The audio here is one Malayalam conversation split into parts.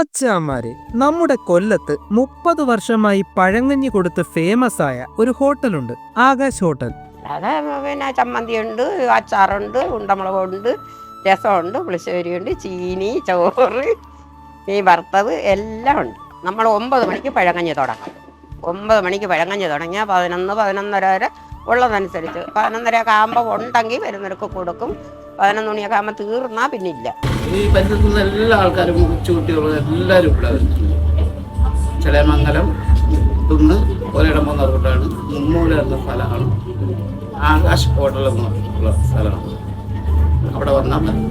മച്ചാന്മാരെ, നമ്മുടെ കൊല്ലത്ത് 30 വർഷമായി പഴങ്കഞ്ഞി കൊടുത്ത് ഫേമസ് ആയ ഒരു ഹോട്ടലുണ്ട്, ആകാശ് ഹോട്ടൽ. അത് പിന്നെ ചമ്മന്തിയുണ്ട്, അച്ചാറുണ്ട്, ഉണ്ടമുളകുണ്ട്, രസമുണ്ട്, പുളിശ്ശേരിയുണ്ട്, ചീനി, ചോറ്, മീൻ വറുത്തത് എല്ലാം ഉണ്ട്. നമ്മൾ 9 മണിക്ക് പഴങ്കഞ്ഞി തുടങ്ങും. 9 മണിക്ക് പഴങ്കഞ്ഞി തുടങ്ങിയാൽ 11, 11:30 വരെ ഉള്ളതനുസരിച്ച് 11:30 ആകുമ്പോൾ ഉണ്ടെങ്കിൽ വരുന്നവർക്ക് കൊടുക്കും. 11 മണിയൊക്കെ ആകുമ്പോൾ തീർന്നാൽ പിന്നെ ഇല്ല. ഈ പരിസരത്തുനിന്ന് എല്ലാ ആൾക്കാരും കൊച്ചുകുട്ടികളും എല്ലാവരും ഇവിടെ വരുന്നുണ്ട്. ചടയമംഗലം തുന്ന് ഒരിടം പോകുന്ന റൂട്ടാണ്. മുമ്മൂല എന്ന സ്ഥലമാണ് ആകാശ് ഹോട്ടൽ എന്നുള്ള സ്ഥലമാണ്. അവിടെ വന്നാൽ മതി.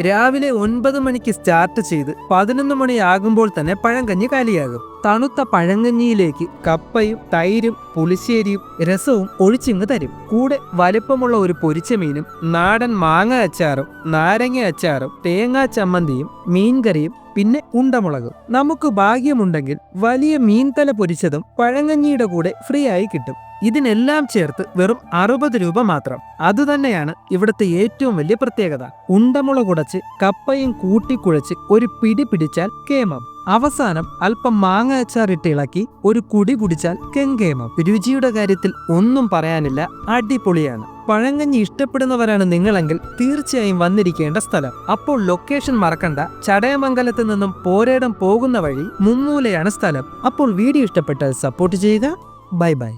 രാവിലെ 9 മണിക്ക് സ്റ്റാർട്ട് ചെയ്ത് 11 മണിയാകുമ്പോൾ തന്നെ പഴങ്കഞ്ഞി കാലിയാകും. തണുത്ത പഴങ്കഞ്ഞിയിലേക്ക് കപ്പയും തൈരും പുളിശ്ശേരിയും രസവും ഒഴിച്ചിങ്ങ് തരും. കൂടെ വലിപ്പമുള്ള ഒരു പൊരിച്ച മീനും നാടൻ മാങ്ങ അച്ചാറും നാരങ്ങ അച്ചാറും തേങ്ങാ ചമ്മന്തിയും മീൻകറിയും പിന്നെ ഉണ്ടമുളകും. നമുക്ക് ഭാഗ്യമുണ്ടെങ്കിൽ വലിയ മീൻതല പൊരിച്ചതും പഴങ്കഞ്ഞിയുടെ കൂടെ ഫ്രീ ആയി കിട്ടും. ഇതിനെല്ലാം ചേർത്ത് വെറും 60 രൂപ മാത്രം. അതുതന്നെയാണ് ഇവിടുത്തെ ഏറ്റവും വലിയ പ്രത്യേകത. ഉണ്ടമുളകുടച്ച് കപ്പയും കൂട്ടിക്കുഴച്ച് ഒരു പിടി പിടിച്ചാൽ കേമം. അവസാനം അല്പം മാങ്ങ അച്ചാറിട്ട് ഇളക്കി ഒരു കുടി കുടിച്ചാൽ കെങ്കേമം. രുചിയുടെ കാര്യത്തിൽ ഒന്നും പറയാനില്ല, അടിപൊളിയാണ്. പഴങ്കഞ്ഞി ഇഷ്ടപ്പെടുന്നവരാണ് നിങ്ങളെങ്കിൽ തീർച്ചയായും വന്നിരിക്കേണ്ട സ്ഥലം. അപ്പോൾ ലൊക്കേഷൻ മറക്കണ്ട. ചടയമംഗലത്ത് നിന്നും പോരേടം പോകുന്ന വഴി മുമ്മൂലയാണ് സ്ഥലം. അപ്പോൾ വീഡിയോ ഇഷ്ടപ്പെട്ടാൽ സപ്പോർട്ട് ചെയ്യുക. Bye bye.